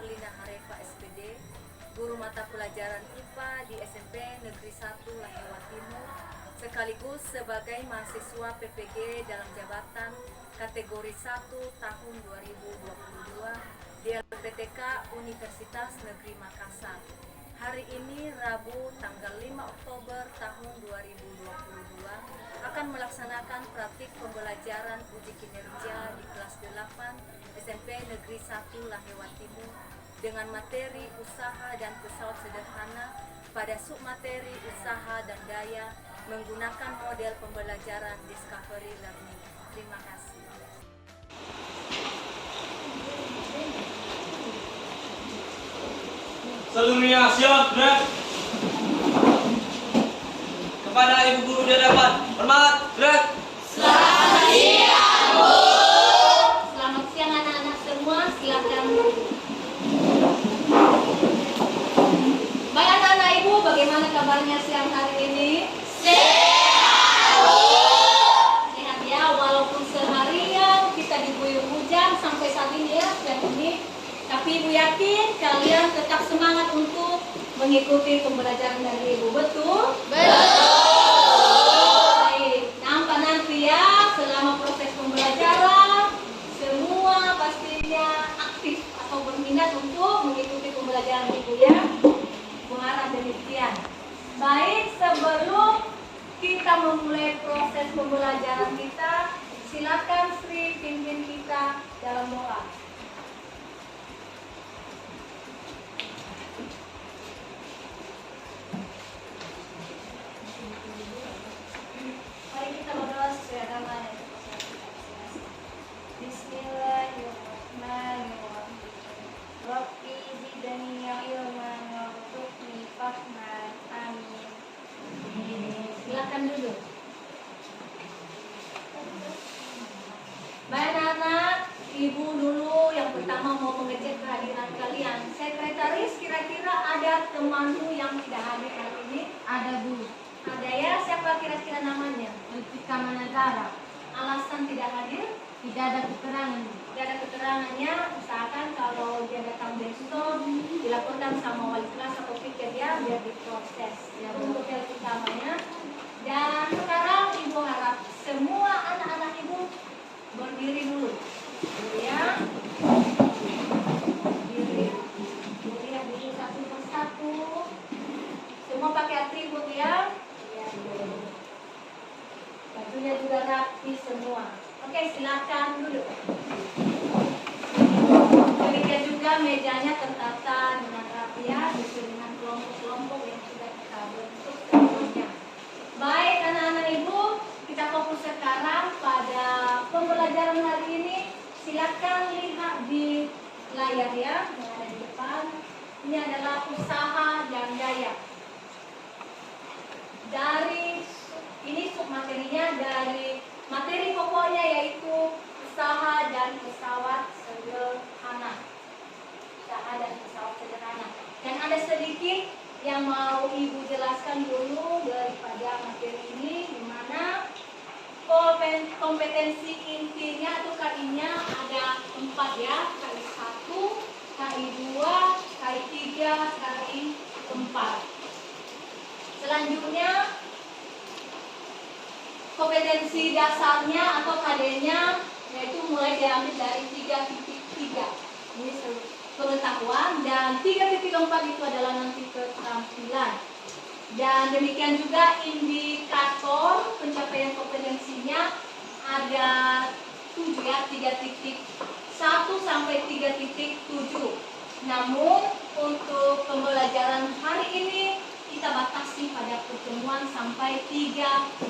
Erlina Harefa SPD, guru mata pelajaran IPA di SMP Negeri 1 Lahewa Timur, sekaligus sebagai mahasiswa PPG dalam jabatan kategori 1 tahun 2022 di LPTK Universitas Negeri Makassar. Hari ini Rabu tanggal 5 Oktober tahun 2022 akan melaksanakan praktik pembelajaran uji kinerja di kelas 8 SMP Negeri 1 Lahewa Timur dengan materi usaha dan pesawat sederhana pada submateri usaha dan daya menggunakan model pembelajaran Discovery Learning. Terima kasih. Seluruhnya siap, gerak. Kepada ibu guru di hadapan, hormat, gerak. Selamat siang, Bu. Selamat siang anak-anak semua, silakan. Baik anak-anak ibu, bagaimana kabarnya siang hari ini? Sehat, Bu. Sehat ya, walaupun seharian kita diguyur hujan sampai saat ini ya, siang ini. Tapi ibu yakin kalian tetap semangat untuk mengikuti pembelajaran dari ibu, betul? Baik, nampak nanti ya selama proses pembelajaran semua pastinya aktif atau berminat untuk mengikuti pembelajaran ibu ya. Mengharap demikian. Baik, sebelum kita memulai proses pembelajaran kita, silakan Sri pimpin kita dalam doa. Mari kita berdoa sesuai agama dan Bismillahirrahmanirrahim. Rabbi zidni ilman warzuqni fahman. Amin. Silakan duduk. Baik anak-anak, ibu dulu yang pertama mau mengecek kehadiran kalian. Sekretaris, kira-kira ada temanmu yang tidak hadir hari ini? Ada, Bu. Ada ya, siapa kira-kira namanya? Lutfika Managara. Alasan tidak hadir? Tidak ada keterangan. Tidak ada keterangannya, usahakan kalau dia datang besok dilaporkan sama wali kelas atau pikir ya, biar diproses ya, untuk yang utamanya. Dan sekarang ibu harap semua anak-anak ibu berdiri dulu ya. Berdiri satu persatu. Semua pakai atribut ya. Bajunya juga rapi semua. Oke, silakan duduk. Demikian juga mejanya tertata dengan rapi ya, sesuai dengan kelompok-kelompok yang sudah kita bentuk sebelumnya. Baik anak-anak ibu, kita fokus sekarang pada pembelajaran hari ini. Silakan lihat di layar ya, yang ada di depan. Ini adalah usaha dan daya. Dari ini submaterinya dari materi pokoknya yaitu usaha dan pesawat sederhana. Usaha dan pesawat sederhana. Dan ada sedikit yang mau ibu jelaskan dulu daripada materi ini, di mana kompetensi intinya atau KI-nya ada 4 ya, KI 1, KI 2, KI 3, KI 4. Selanjutnya kompetensi dasarnya atau KD-nya yaitu mulai diambil dari 3.3. Ini pengetahuan, dan 3.4 itu adalah nanti keterampilan. Dan demikian juga indikator pencapaian kompetensinya ada 7 ya, 3.1 sampai 3.7. Namun untuk pembelajaran hari ini kita batasi pada pertemuan sampai 3.4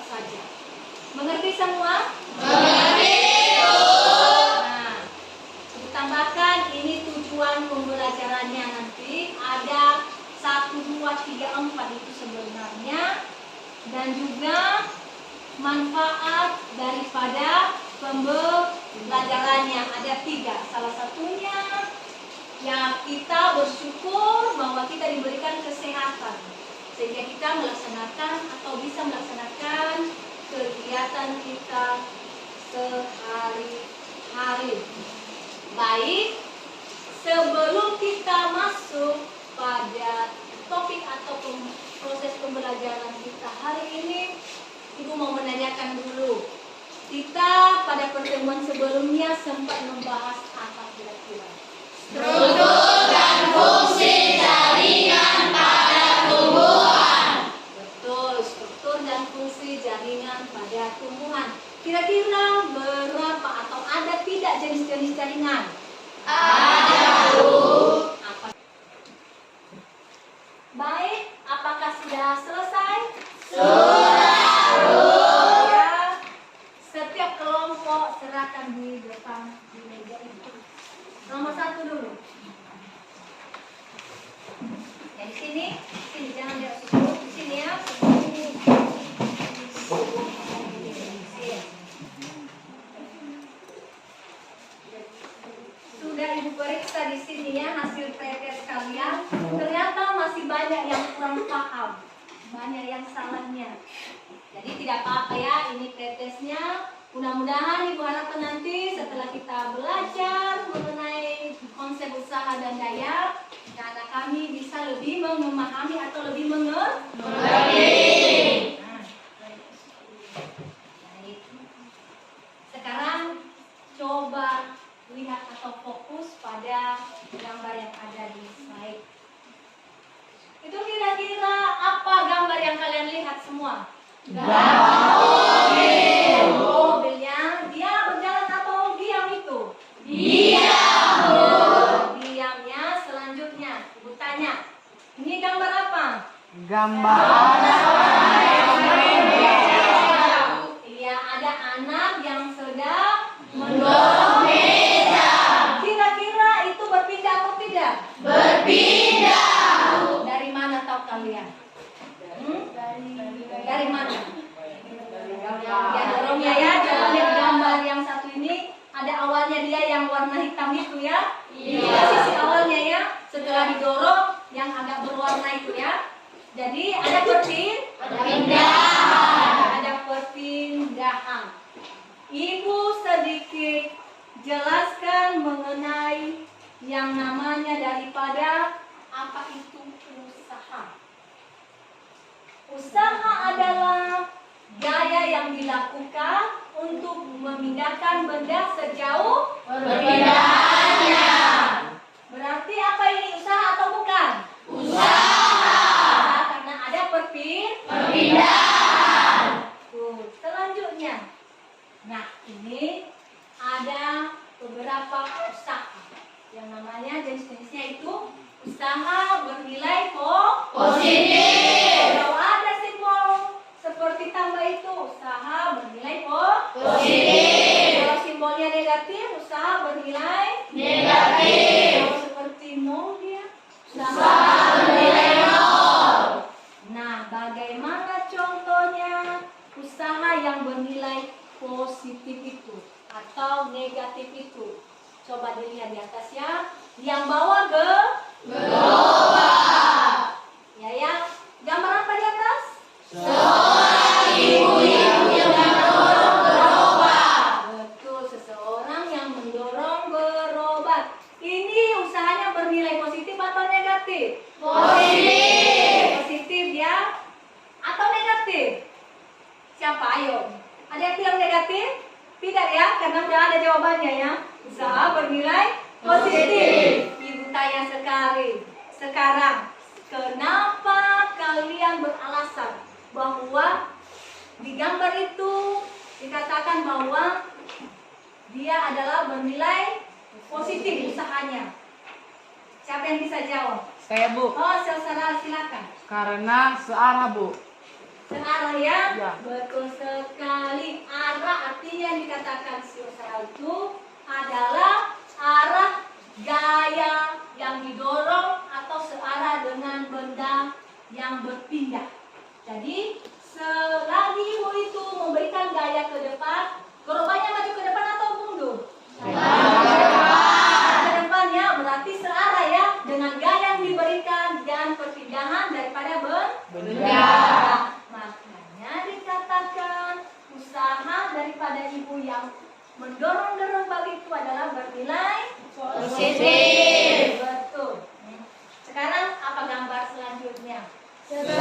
saja. Mengerti semua? Mengerti, Bu. Nah, untuk tambahkan ini tujuan pembelajarannya nanti ada 1, 2, 3, 4 itu sebenarnya, dan juga manfaat daripada pembelajarannya ada 3. Salah satunya yang kita bersyukur bahwa kita diberikan kesehatan sehingga kita melaksanakan atau bisa melaksanakan kegiatan kita sehari-hari. Baik, sebelum kita masuk pada topik atau proses pembelajaran kita hari ini, Ibu mau menanyakan dulu. Kita pada pertemuan sebelumnya sempat membahas apa kira-kira? Struktur dan fungsi jaringan pada tumbuhan. Betul, struktur dan fungsi jaringan pada tumbuhan. Kira-kira berapa atau ada tidak jenis-jenis jaringan? Ada, Bu. Apa? Baik, apakah sudah selesai? Sudah, Bu. Ya, setiap kelompok serahkan di depan di meja itu. Nomor 1 dulu. Ya di sini jangan di situ, di sini ya. Sudah Ibu periksa di sini ya hasil PTS kalian. Ternyata masih banyak yang kurang paham, banyak yang salahnya. Jadi tidak apa-apa ya, ini PTS-nya. Mudah-mudahan Ibu harapkan nanti setelah kita belajar mengenai konsep usaha dan daya, anak kami bisa lebih memahami atau lebih mengerti. Nah, baik. Sekarang coba lihat atau fokus pada gambar yang ada di slide. Itu kira-kira apa gambar yang kalian lihat semua? Mobilnya, dia berjalan atau diam itu? Diam. Diam ya. Selanjutnya, Ibu tanya, ini gambar apa? Iya, ada anak yang sedang mendorong meja. Kira-kira itu berpindah atau tidak? Berpindah. Dari mana tahu kalian? Dari mana? Ya dorongnya ya, jangan lihat gambar yang satu ini. Ada awalnya dia yang warna hitam itu ya. Iya. Sisi awalnya ya. Setelah didorong yang agak berwarna itu ya. Jadi ada perpindahan. Ibu sedikit jelaskan mengenai yang namanya daripada apa itu usaha. Usaha adalah gaya yang dilakukan untuk memindahkan benda sejauh perpindahannya. Berarti apa ini, usaha atau bukan? Usaha. Karena ada perpindahan. Tuh, selanjutnya. Nah, ini ada beberapa usaha. Yang namanya jenis-jenisnya itu usaha bernilai positif. Kalau ada simbol seperti tambah itu, usaha bernilai positif. Kalau simbolnya negatif, usaha bernilai negatif. Kalau seperti nol dia, usaha bernilai nol. Nah, bagaimana contohnya usaha yang bernilai positif itu atau negatif itu? Coba dilihat di atas ya. Yang bawah gerobak. Ya. Gambar apa di atas? Seorang ibu-ibu yang mendorong gerobak. Betul, seseorang yang mendorong gerobak. Ini usahanya bernilai positif atau negatif? Positif. Positif ya. Atau negatif? Siapa? Ayo. Ada yang bilang negatif? Tidak ya, karena sudah ada jawabannya ya. Usaha bernilai positif. Ibu tanya sekarang, kenapa kalian beralasan bahwa di gambar itu dikatakan bahwa dia adalah bernilai positif usahanya? Siapa yang bisa jawab? Saya, Bu. Oh, saudara silakan. Karena searah, Bu. Searah ya? Ya. Betul sekali. Arah artinya yang dikatakan si usaha itu adalah arah gaya yang didorong atau searah dengan benda yang berpindah. Jadi selagi ibu itu memberikan gaya ke depan, gerobaknya maju ke depan atau mundur? Ke depan ya, berarti searah ya dengan gaya yang diberikan dan perpindahan daripada benda. Makanya dikatakan usaha daripada ibu yang mendorong gerobak itu adalah bernilai positif. Seseorang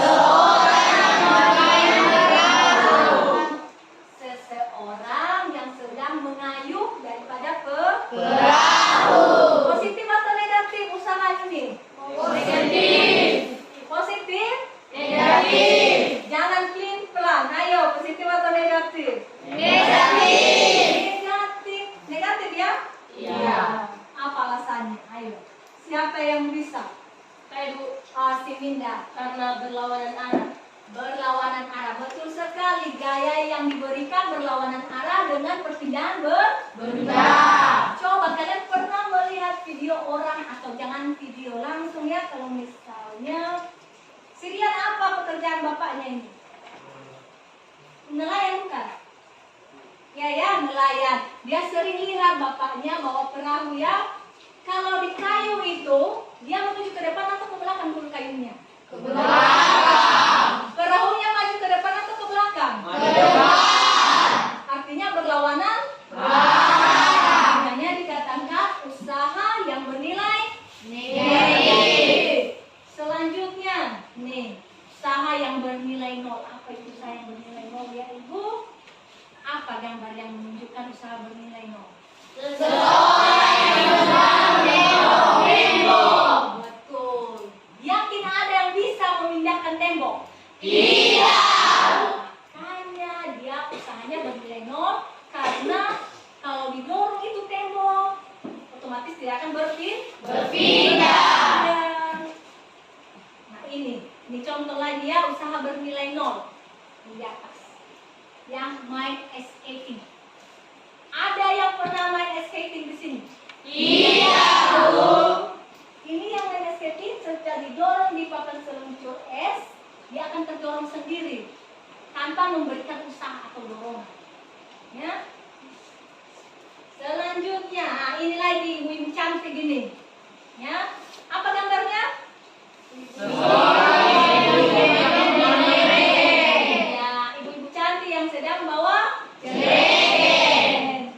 yang sedang mengayuh daripada perahu. Positif atau negatif usaha ini? Positif. Positif? Negatif. Jangan clean pelan. Ayo, positif atau negatif? Negatif. Negatif. Negatif ya? Iya. Apa alasannya? Ayo. Siapa yang bisa? Ibu si Minda, karena berlawanan arah. Berlawanan arah, betul sekali. Gaya yang diberikan berlawanan arah dengan perpindahan Benda. Coba kalian pernah melihat video orang, atau jangan video langsung ya, kalau misalnya si Rian, apa pekerjaan bapaknya ini? Nelayan bukan? Ya, nelayan. Dia sering lihat bapaknya bawa perahu ya. Kalau di kayu itu, dia menuju ke depan atau ke belakang dulu kayunya? Ke belakang. Perahunya maju ke depan atau ke belakang? Ke depan. Artinya berlawanan. Belakang. Makanya dikatakan usaha yang bernilai Negatif. Selanjutnya, nih, usaha yang bernilai nol. Apa itu usaha yang bernilai nol ya Ibu? Apa gambar yang menunjukkan usaha bernilai nol? Seseorang yang sedang tembok. Betul. Yakin ada yang bisa memindahkan tembok? Tidak. Makanya dia usahanya bernilai nol, karena kalau didorong itu tembok, otomatis tidak akan Berpindah. Nah ini contoh lagi ya, usaha bernilai nol di atas. Yang main ice skating. Ada yang pernah main ice skating di sini? Tidak, Bu. Ini yang main ice skating, sejak didorong di papan seluncur es, dia akan terdorong sendiri tanpa memberikan usaha atau dorongan. Ya. Selanjutnya, ini lagi ibu-ibu cantik gini. Ya. Apa gambarnya? Ya, ibu-ibu cantik yang sedang bawa jerigen.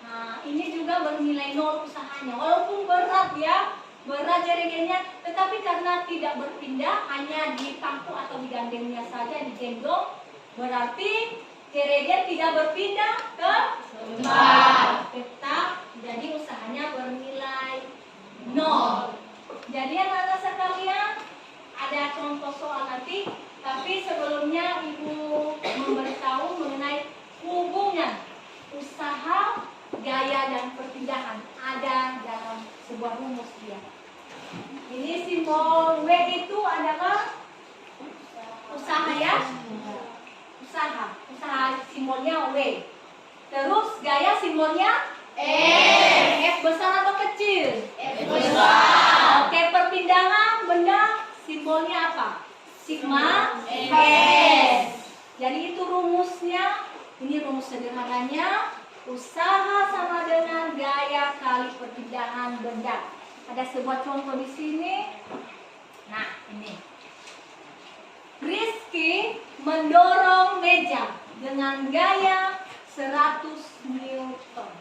Nah, ini juga bernilai nol usahanya. Walaupun berat ya, berat jerigennya, tetapi karena tidak berpindah, hanya dipangku atau digandengnya saja, digendong, berarti jerigen tidak berpindah ke tempat. Tetap, jadi usahanya bernilai nol. Jadi anak-anak sekalian, ada contoh soal nanti, tapi sebelumnya Ibu memberitahu mengenai hubungan usaha, gaya, dan perpindahan ada dalam sebuah rumus dia. Ini simbol W itu adalah usaha ya, usaha simbolnya W. Terus gaya simbolnya F besar atau kecil? F besar. Oke, perpindahan benda simbolnya apa? Sigma S. Jadi itu rumusnya. Ini rumus sederhananya. Usaha sama dengan gaya kali perpindahan benda. Ada sebuah contoh di sini. Nah, ini. Rizky mendorong meja dengan gaya 100 Newton.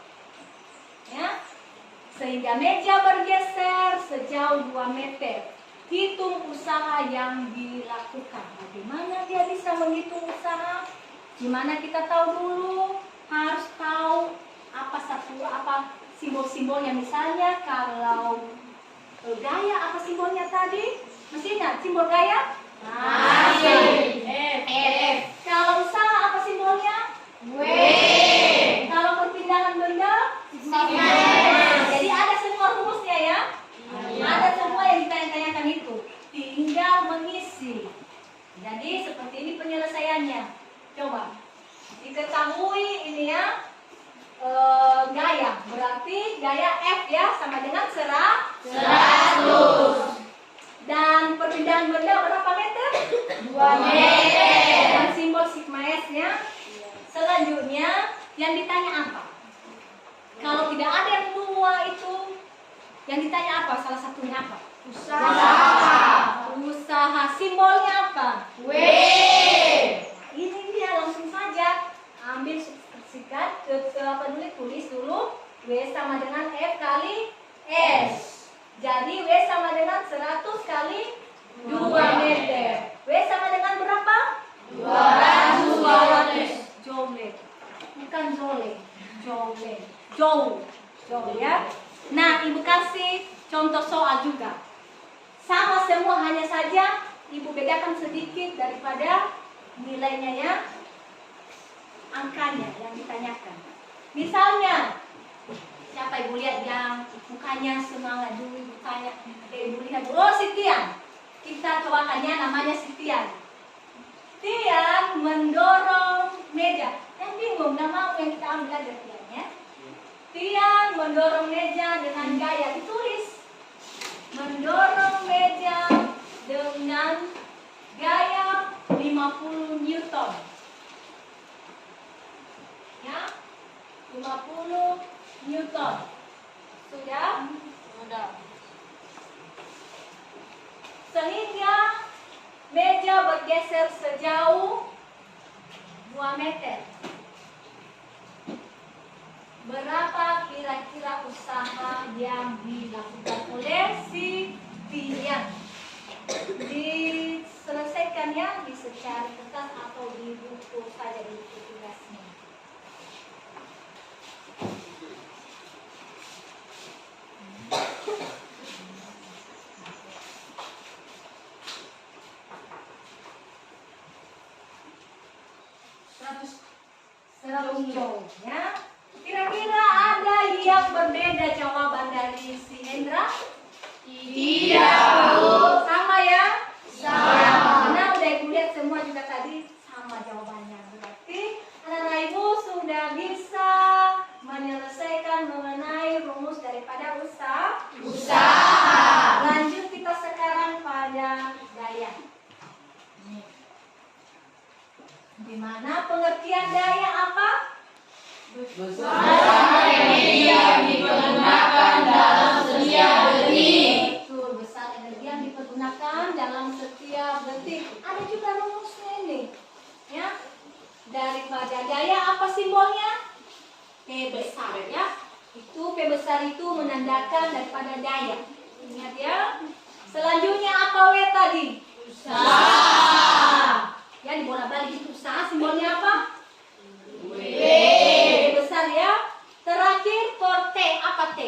Ya. Sehingga meja bergeser sejauh 2 meter. Hitung usaha yang dilakukan. Bagaimana dia bisa menghitung usaha? Gimana kita tahu dulu? Harus tahu apa simbol-simbolnya. Misalnya kalau gaya, apa simbolnya tadi? Masih ingat simbol gaya? Masih. F. Kalau usaha apa simbolnya? W. Kalau perpindahan benda? Sigma. Jadi ada semua rumusnya ya? Ada semua yang ditanya-tanyakan itu. Tinggal mengisi. Jadi seperti ini penyelesaiannya. Coba diketahui ini ya, gaya. Berarti gaya F ya sama dengan 100. Dan perpindahan benda berapa meter? 2 meter. Dan simbol sigma S-nya. Selanjutnya yang ditanya apa? Kalau tidak ada yang dua itu, yang ditanya apa? Salah satunya apa? Usaha. Simbolnya apa? W. Ini dia, langsung saja ambil sikat tulis dulu. W sama dengan F kali S. Jadi W sama dengan 100 kali 2 meter. W sama dengan berapa? 200. Joule. Bukan jole. Joule. Joule. Joule ya. Nah, Ibu kasih contoh soal juga. Sama semua, hanya saja Ibu bedakan sedikit daripada nilainya ya. Angkanya yang ditanyakan. Misalnya, siapa Ibu lihat yang mukanya semangat dulu, Ibu tanya, Ibu lihat, oh Sitian. Kita cobakannya namanya Sitian. Tian mendorong meja. Yang bingung nama yang kita ambil aja Tiannya. Tian mendorong meja dengan gaya, ditulis. Mendorong meja dengan gaya 50 Newton. Ya, 50 Newton. Sudah? Sudah. Sehingga meja bergeser sejauh 2 meter. Berapa kira-kira usaha yang dilakukan oleh si Tian? Diselesaikannya di secari kertas atau di buku saja, di buku tugasnya. Ya. Kira-kira ada yang berbeda jawaban dari si Hendra? Tidak, Bu. Sama ya? Sama. Karena udah Ibu lihat semua juga tadi sama jawabannya. Berarti anak-anak Ibu sudah bisa menyelesaikan mengenai rumus daripada usaha. Lanjut kita sekarang pada daya. Di mana pengertian daya apa? Besar energi yang digunakan dalam setiap detik. Betul, besar energi yang dipergunakan dalam setiap detik. Ada juga rumusnya ini. Ya. Daripada daya apa simbolnya? P besar ya. Itu P besar itu menandakan daripada daya. Ingat ya. Selanjutnya apa W tadi? Usaha. Ya, dibolak-balik itu usaha simbolnya apa? W besar ya. Terakhir for T, apa T?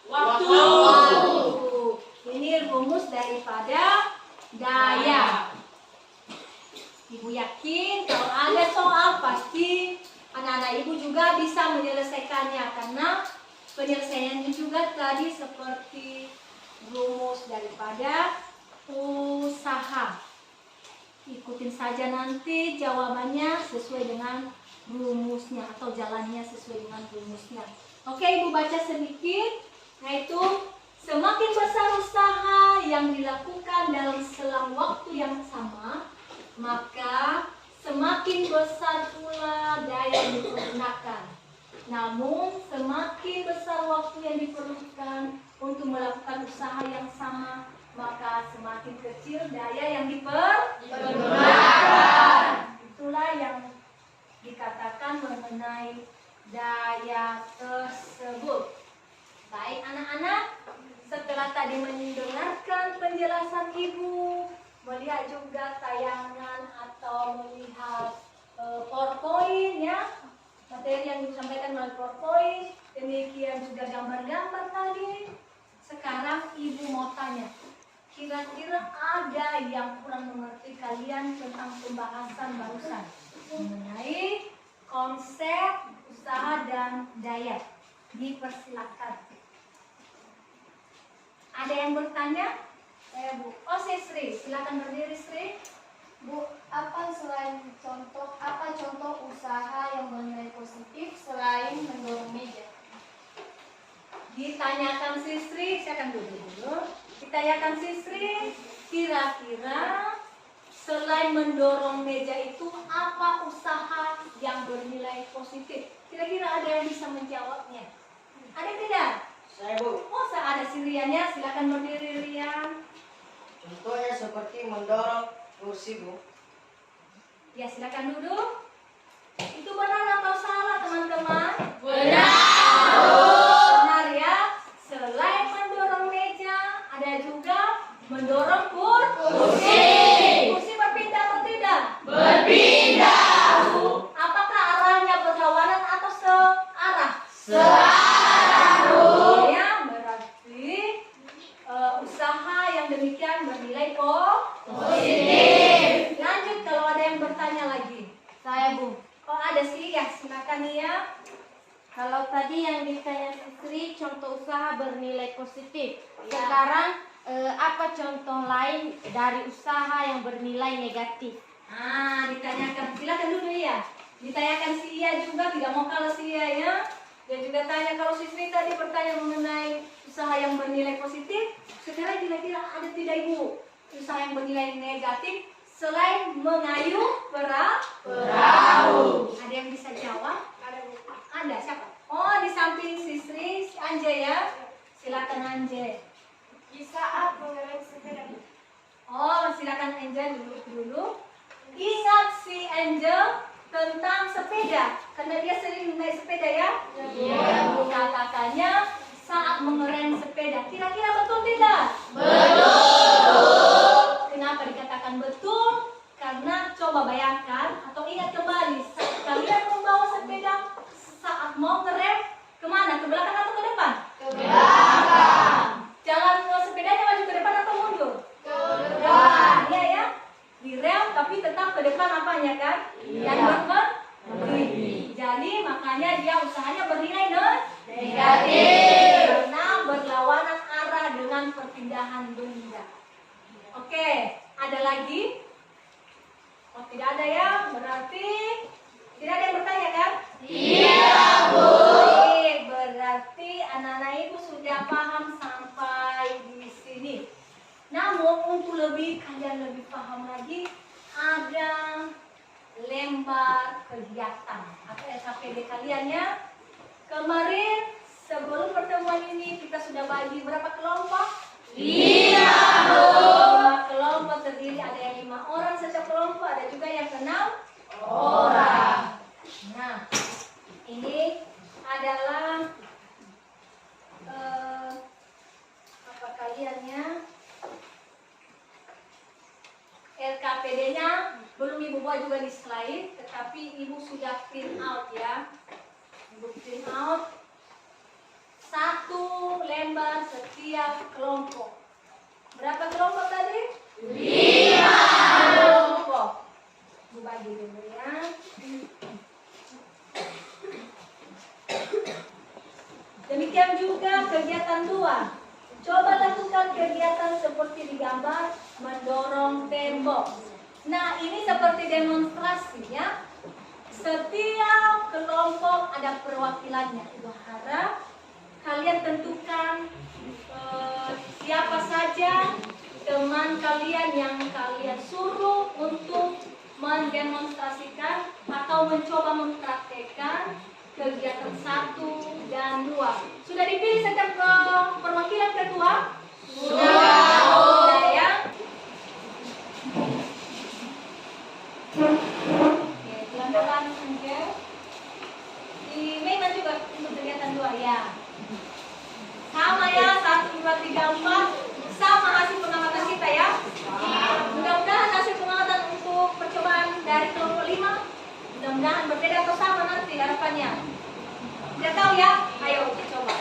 Waktu. Ini rumus daripada daya. Ibu yakin kalau ada soal pasti anak-anak Ibu juga bisa menyelesaikannya, karena penyelesaiannya juga tadi seperti rumus daripada usaha. Ikutin saja nanti jawabannya sesuai dengan rumusnya atau jalannya sesuai dengan rumusnya. Oke, Ibu baca sedikit, yaitu semakin besar usaha yang dilakukan dalam selang waktu yang sama, maka semakin besar pula daya yang dipergunakan. Namun semakin besar waktu yang diperlukan untuk melakukan usaha yang sama, maka semakin kecil daya yang dipergunakan. Itulah yang dikatakan mengenai daya tersebut. Baik anak-anak, setelah tadi mendengarkan penjelasan Ibu, melihat juga tayangan atau melihat PowerPoint ya, materi yang disampaikan melalui PowerPoint, demikian juga gambar-gambar tadi. Sekarang Ibu mau tanya, kira-kira ada yang kurang mengerti kalian tentang pembahasan barusan mengenai konsep usaha dan daya? Dipersilakan. Ada yang bertanya? Bu. Oh, Sri, silakan berdiri, Sri. Bu, apa contoh usaha yang bernilai positif selain mendorong meja? Ditanyakan Sri, saya akan dulu. Ditanyakan Sri, kira-kira selain mendorong meja itu apa usaha yang bernilai positif? Kira-kira ada yang bisa menjawabnya? Ada tidak? Saya, Bu. Oh, saya ada si Rian ya. Silakan berdiri, Rian. Contohnya seperti mendorong kursi, Bu. Ya, silakan duduk. Itu benar atau salah, teman-teman? Benar. Benar ya. Selain mendorong meja, ada juga Mendorong kursi. Kursi berpindah atau tidak? Berpindah. Apakah arahnya berlawanan atau searah? Searah. Ya, berarti usaha yang demikian bernilai Positif. Lanjut kalau ada yang bertanya lagi. Saya, Bu. Oh, ada sih ya, silakan ya. Kalau tadi yang ditanya Sri contoh usaha bernilai positif. Ya. Sekarang apa contoh lain dari usaha yang bernilai negatif? Ditanyakan, silakan dulu ya. Ditanyakan si Ia juga, tidak mau kalah si Ia ya. Dan juga tanya kalau si Sri tadi bertanya mengenai usaha yang bernilai positif. Sekarang kira-kira ada tidak Ibu usaha yang bernilai negatif selain mengayuh perahu? Ada yang bisa jawab? Ada siapa? Oh, di samping si Sri, si Anje ya. Silakan Anje. Di saat mengerem sepeda. Oh, silakan Angel dulu. Ingat si Angel tentang sepeda, karena dia sering naik sepeda ya. Iya. Katakannya saat mengerem sepeda. Kira-kira betul tidak? Betul. Kenapa dikatakan betul? Karena coba bayangkan atau ingat kembali saat kalian membawa sepeda saat mau ngerem kemana? Ke belakang atau ke depan? Ke belakang. Jalan sepedanya maju ke depan atau mundur? Ke depan. Iya ya. Direm tapi tetap ke depan apanya kan? Iya. Dan berhenti. Jadi makanya dia usahanya bernilai Negatif. karena berlawanan arah dengan perpindahan benda. Oke, ada lagi? Oh, tidak ada ya. Berarti tidak ada yang bertanya kan? Iya, Bu. Baik, berarti anak-anak ibu sudah paham sampai di sini. Namun untuk kalian lebih paham lagi, ada lembar kegiatan atau SKPD kalian ya. Kemarin sebelum pertemuan ini kita sudah bagi berapa kelompok? 5, Bu. 5 kelompok terdiri, ada yang 5 orang setiap kelompok, ada juga yang 6 Orang. Nah, ini adalah apa kaliannya? LKPD-nya belum Ibu buat juga di slide, tetapi Ibu sudah print out ya. Ibu print out 1 lembar setiap kelompok. Berapa kelompok tadi? 5 kelompok. Ibu bagi dulu ya. Demikian juga kegiatan 2. Coba lakukan kegiatan seperti digambar, mendorong tembok. Nah, ini seperti demonstrasi ya. Setiap kelompok ada perwakilannya. Ibu harap kalian tentukan siapa saja teman kalian yang kalian suruh untuk mendemonstrasikan atau mencoba mempraktekkan kegiatan 1 dan 2. Sudah dipilih setiap perwakilan ketua? Sudah ya. Oke, pelan-pelan saja. Di Meiman juga untuk kegiatan 2 ya. Sama ya, 1, 2, 3, 4. Sama hasil pengamatan kita ya. Mudah-mudahan hasil pengamatan untuk percobaan dari kelompok 5 mudah-mudahan berbeda atau sama nanti harapannya. Tidak tahu ya? Ayo kita coba.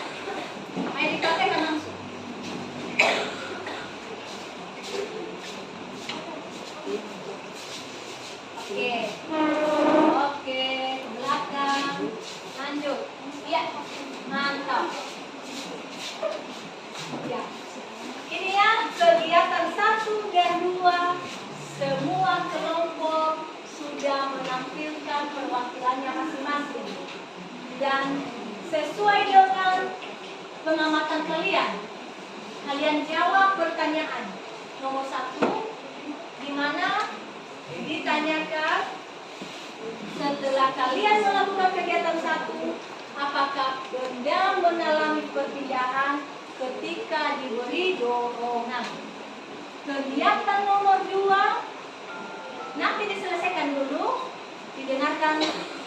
Ayo dipraktekkan langsung. Oke. Oke, ke belakang. Lanjut. Iya. Mantap. Ya. Ini ya kegiatan 1 dan 2. Semua kelompok sudah menampilkan perwakilannya masing-masing. Dan sesuai dengan pengamatan kalian, kalian jawab pertanyaan nomor 1, di mana ditanyakan setelah kalian melakukan kegiatan 1, apakah benda mengalami perpindahan ketika diberi dorongan. Kegiatan nomor 2 nanti diselesaikan dulu, didengarkan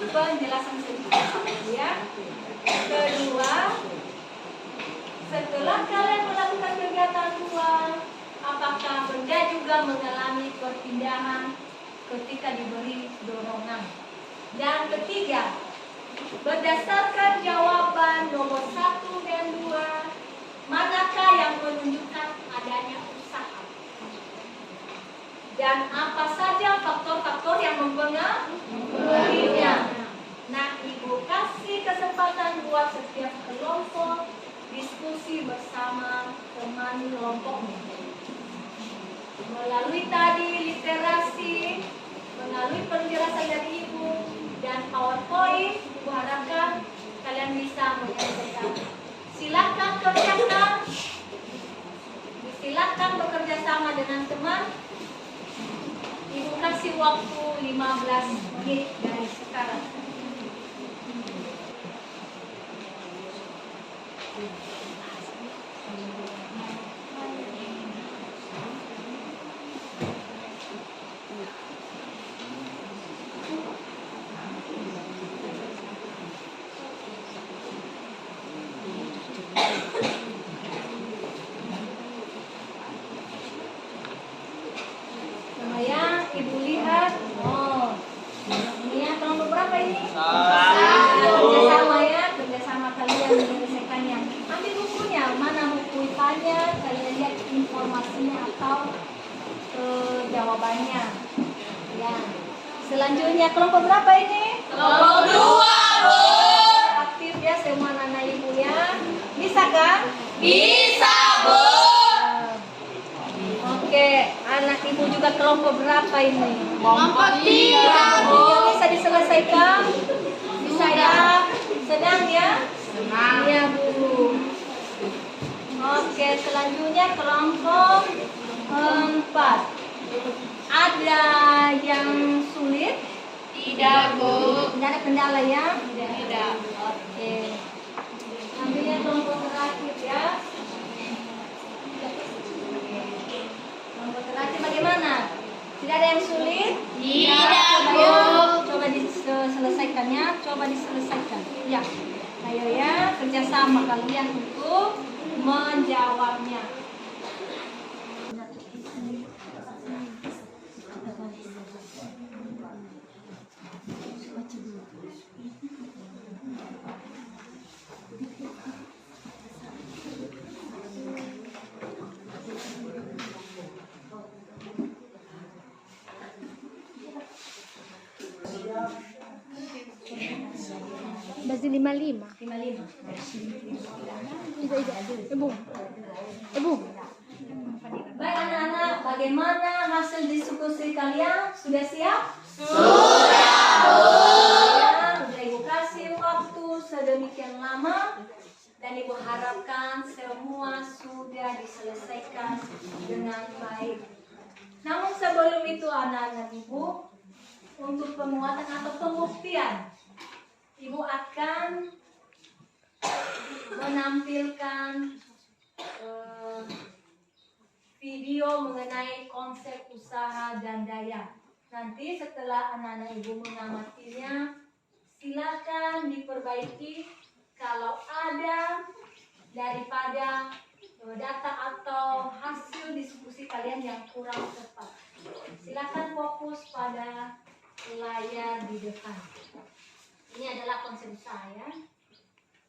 penjelasan sedikit ya. Kedua, setelah kalian melakukan kegiatan 2, apakah pembelajaran ketika diberi dorongan. Dan ketiga, berdasarkan jawaban nomor 1 dan 2, manakah yang menunjukkan adanya usaha? Dan apa saja faktor-faktor yang mempengaruhinya? Nah, Ibu kasih kesempatan buat setiap kelompok diskusi bersama teman kelompoknya. Melalui tadi literasi, melalui penjelasan dari Ibu dan PowerPoint, Ibu harapkan kalian bisa menyelesaikan. Silakan kerjakan, silakan bekerja sama dengan teman. Ibu kasih waktu 15 menit dari sekarang. Namanya Ibu lihat, oh, ini ya kelompok berapa ini? Kerjasama ya, kerjasama kalian menyelesaikannya. Ambil bukunya, mana buku IPA-nya, kalian lihat informasinya atau jawabannya. Ya. Selanjutnya kelompok berapa ini? Kelompok 2, Bu. Aktif ya semua anak Ibu ya. Bisa kan? Bisa, Bu. Oke, anak Ibu juga kelompok berapa ini? Kelompok 3, Bu. Bisa diselesaikan? Bisa ya? Sedang ya? Senang. Iya, Bu. Oke, selanjutnya kelompok 4. Ada yang sulit? Tidak, Bu. Tidak ada kendala ya? Tidak. Oke. Ambilnya kelompok terakhir ya. Kelompok terakhir bagaimana? Tidak ada yang sulit? Tidak, Coba Bu. ya. Coba diselesaikannya. Coba diselesaikan. Ya. Ayo ya, kerjasama kalian untuk menjawabnya. Basi 55. 55. Ibu. Baik anak-anak, bagaimana hasil diskusi kalian? Sudah siap? Sudah, Ibu kasih waktu sedemikian lama dan Ibu harapkan semua sudah diselesaikan dengan baik. Namun sebelum itu anak-anak Ibu, untuk penguatan atau pembuktian, Ibu akan menampilkan video mengenai konsep usaha dan daya. Nanti setelah anak-anak Ibu mengamatinya, silakan diperbaiki kalau ada daripada data atau hasil diskusi kalian yang kurang tepat. Silakan fokus pada layar di depan. Ini adalah konsep usaha ya.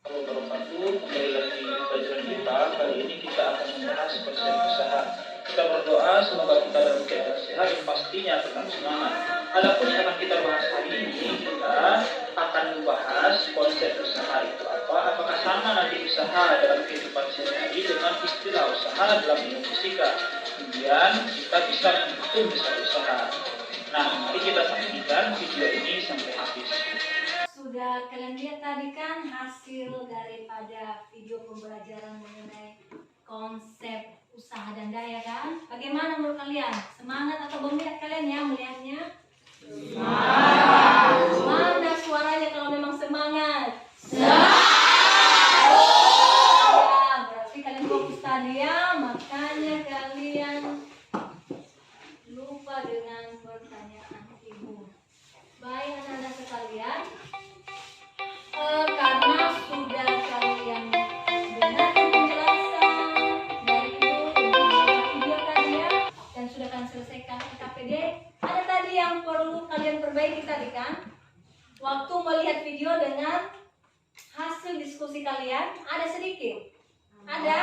Wabarakatuh, kembali lagi di pelajaran kita. Kali ini kita akan membahas konsep usaha. Kita berdoa semoga kita dalam keadaan sehat dan pastinya tetap semangat. Adapun karena kita bahas hari ini, kita akan membahas konsep usaha itu apa. Apakah sama nanti usaha dalam kehidupan sehari-hari dengan istilah usaha dalam ilmu fisika. Kemudian kita bisa menghitung besar usaha. Nah, mari kita saksikan video ini sampai habis. Sudah kalian lihat tadi kan hasil daripada video pembelajaran mengenai konsep usaha dan daya kan? Bagaimana menurut kalian? Semangat atau berminat kalian ya melihatnya? Semangat. Mana suaranya kalau memang semangat? Semangat. Ya, berarti kalian fokus tadi ya, makanya kalian lupa dengan pertanyaan Ibu. Baik anak-anak sekalian, karena sudah kalian dengarkan penjelasan dari Ibu tentang video tadi ya, dan sudah kalian selesaikan KPD, sekali kan? Waktu melihat video dengan hasil diskusi kalian, ada sedikit? Ada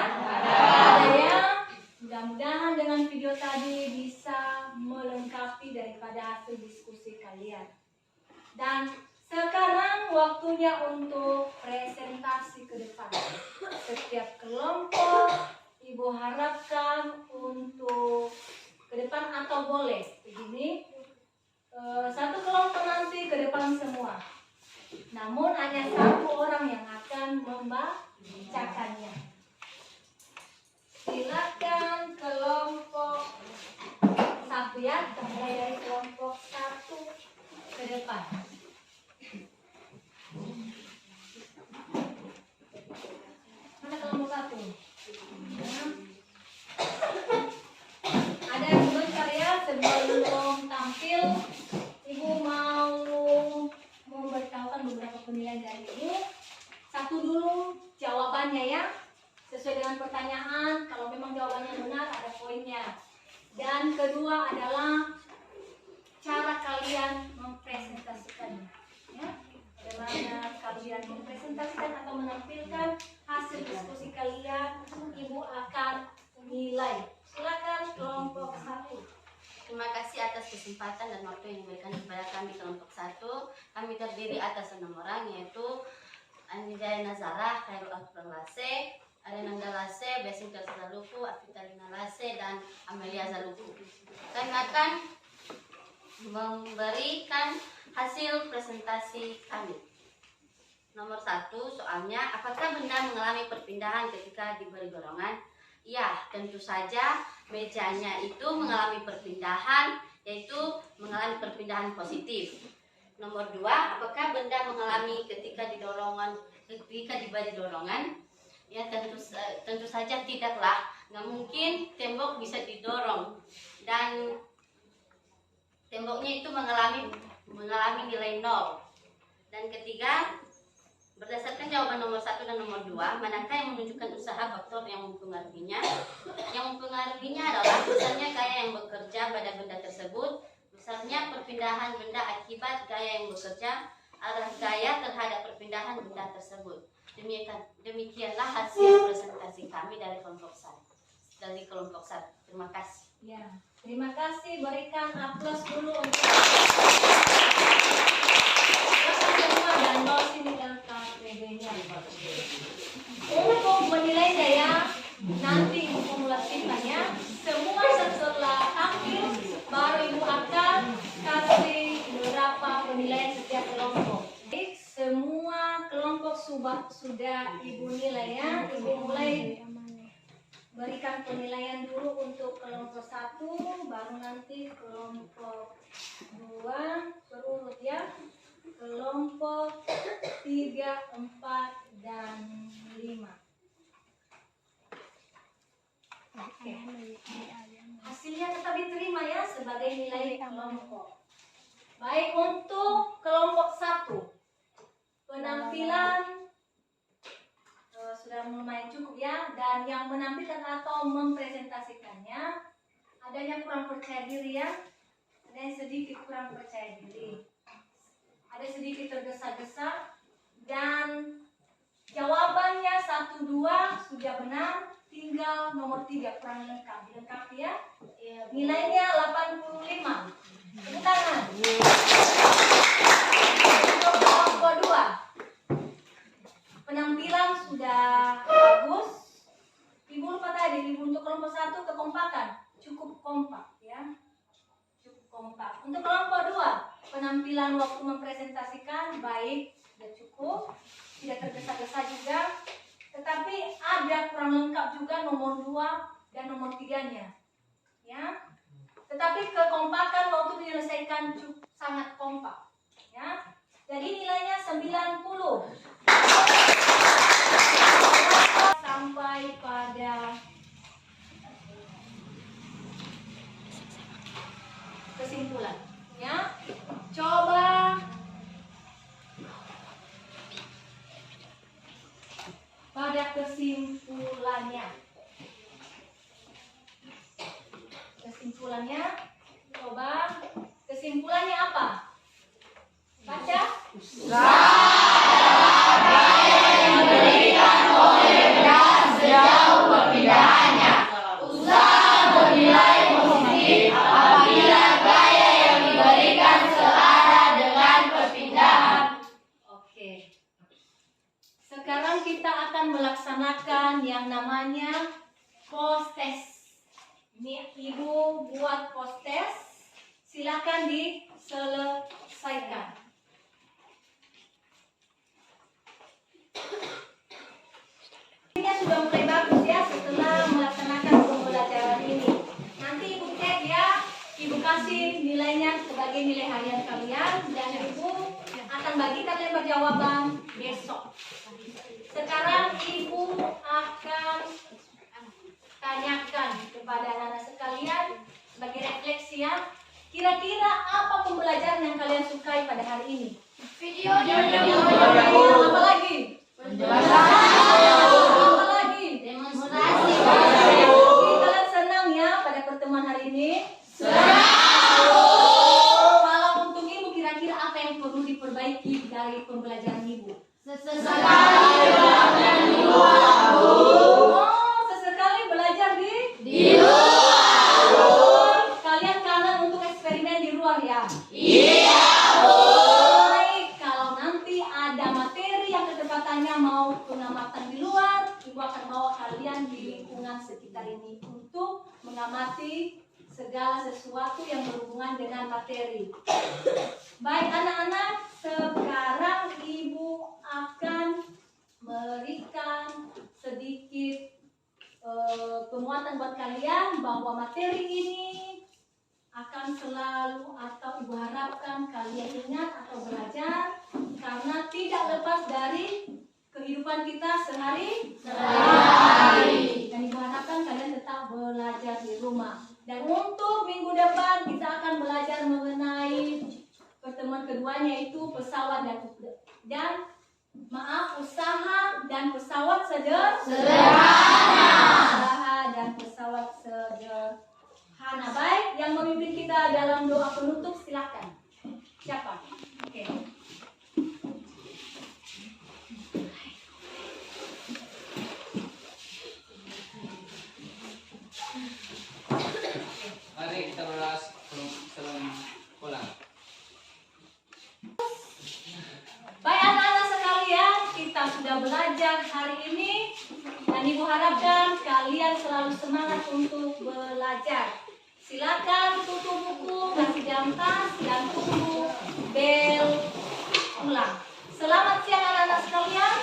ya. Mudah-mudahan dengan video tadi bisa melengkapi daripada hasil diskusi kalian. Dan sekarang waktunya untuk presentasi ke depan. Setiap kelompok Ibu harapkan untuk ke depan atau boleh begini, satu kelompok nanti ke depan semua. Namun hanya satu orang yang akan membacakannya. Silakan kelompok satu ya, kita mulai dari kelompok satu ke depan. Mana kelompok satu? Ada yang sebentar ya, sebelum tampil Ibu mau memberitahukan beberapa penilaian dari Ibu. Satu dulu jawabannya ya, sesuai dengan pertanyaan. Kalau memang jawabannya benar ada poinnya. Dan kedua adalah cara kalian mempresentasikannya ya. Bagaimana kalian mempresentasikan atau menampilkan hasil diskusi kalian, Ibu akan nilai. Silakan kelompok satu. Terima kasih atas kesempatan dan waktu yang diberikan kepada kami kelompok 1. Kami terdiri atas 6 orang, yaitu Anjaya Nazarah, Khairul Akbar Lase, Arenanda Lase, Besinta Zaluku, Afitalina Lase, dan Amelia Zaluku. Kami akan memberikan hasil presentasi kami. Nomor 1, soalnya, apakah benda mengalami perpindahan ketika diberi dorongan? Ya, tentu saja mejanya itu mengalami perpindahan, yaitu mengalami perpindahan positif. Nomor 2, apakah benda mengalami ketika diberi dorongan? Ya, tentu saja tidaklah. Nggak mungkin tembok bisa didorong dan temboknya itu mengalami nilai 0. Dan ketiga, berdasarkan jawaban nomor 1 dan nomor 2, manakah yang menunjukkan usaha faktor yang mempengaruhinya? Yang mempengaruhinya adalah misalnya gaya yang bekerja pada benda tersebut, misalnya perpindahan benda akibat gaya yang bekerja, arah gaya terhadap perpindahan benda tersebut. Demikianlah hasil presentasi kami dari kelompok 1. Terima kasih. Ya, terima kasih. Berikan aplaus dulu untuk dan bawa sini LKPD-nya. Untuk menilainya ya, nanti Ibu kumulatifkannya. Semua setelah tampil, baru Ibu akan kasih beberapa penilaian setiap kelompok. Baik, semua kelompok sudah Ibu nilai ya. Ibu mulai berikan penilaian dulu untuk kelompok 1, baru nanti kelompok 2 berurut ya. Kelompok 3, 4, dan 5. Oke. Hasilnya tetap diterima ya sebagai nilai kelompok. Baik, untuk kelompok 1, penampilan sudah lumayan cukup ya. Dan yang menampilkan atau mempresentasikannya adanya kurang percaya diri ya. Ada yang sedikit kurang percaya diri, ada sedikit tergesa-gesa, dan jawabannya 1, 2 sudah benar, tinggal nomor 3 kurang lengkap. Dilengkapi ya. Nilainya 85. Tepuk tangan. Untuk kelompok 2, penampilan sudah bagus. Ibu lupa tadi, Ibu untuk kelompok 1 kekompakan cukup kompak ya. Cukup kompak. Untuk kelompok 2, penampilan waktu mempresentasikan baik, sudah cukup, tidak tergesa-gesa juga, tetapi ada kurang lengkap juga nomor 2 dan nomor 3-nya ya. Tetapi kekompakan waktu menyelesaikan sangat kompak ya. Jadi nilainya 90. Sampai pada kesimpulan ya. Coba pada kesimpulannya. Coba kesimpulannya apa? Baca. Oke. Sekarang kita akan melaksanakan yang namanya post test. Ini Ibu buat post test. Silakan diselesaikan. Ini sudah mulai bagus ya setelah melaksanakan pembelajaran ini. Nanti Ibu cek ya, Ibu kasih nilainya sebagai nilai harian kalian dan Ibu akan bagikan lembar jawaban besok. Sekarang Ibu akan tanyakan kepada anak-anak sekalian sebagai refleksi ya. Kira-kira apa pembelajaran yang kalian sukai pada hari ini? Video. Apa lagi? Apa lagi? Demonstrasi. Kalian senang ya pada pertemuan hari ini? Kalau untuk Ibu kira-kira apa yang perlu diperbaiki dari pembelajaran Ibu? Oh, sesekali belajar di luar. Kalian kangen untuk eksperimen di luar ya? Iya, Bu. Baik, kalau nanti ada materi yang kedepannya mau pengamatan di luar, Ibu akan bawa kalian di lingkungan sekitar ini untuk mengamati segala sesuatu yang berhubungan dengan materi. Baik anak-anak, sekarang Ibu akan memberikan sedikit penguatan buat kalian bahwa materi ini akan selalu atau Ibu harapkan kalian ingat atau belajar karena tidak lepas dari kehidupan kita sehari-hari. Dan Ibu harapkan kalian tetap belajar di rumah. Dan untuk minggu depan kita akan belajar mengenai pertemuan keduanya yaitu pesawat usaha dan pesawat sederhana. Usaha dan pesawat sederhana. Baik, yang memimpin kita dalam doa penutup silakan. Siapa? Oke. Mari kita berulas sebelum pulang. Baik anak-anak sekalian, kita sudah belajar hari ini dan Ibu harapkan kalian selalu semangat untuk belajar. Silakan tutup buku, kasih jam tas, dan tunggu bel pulang. Selamat siang anak-anak sekalian.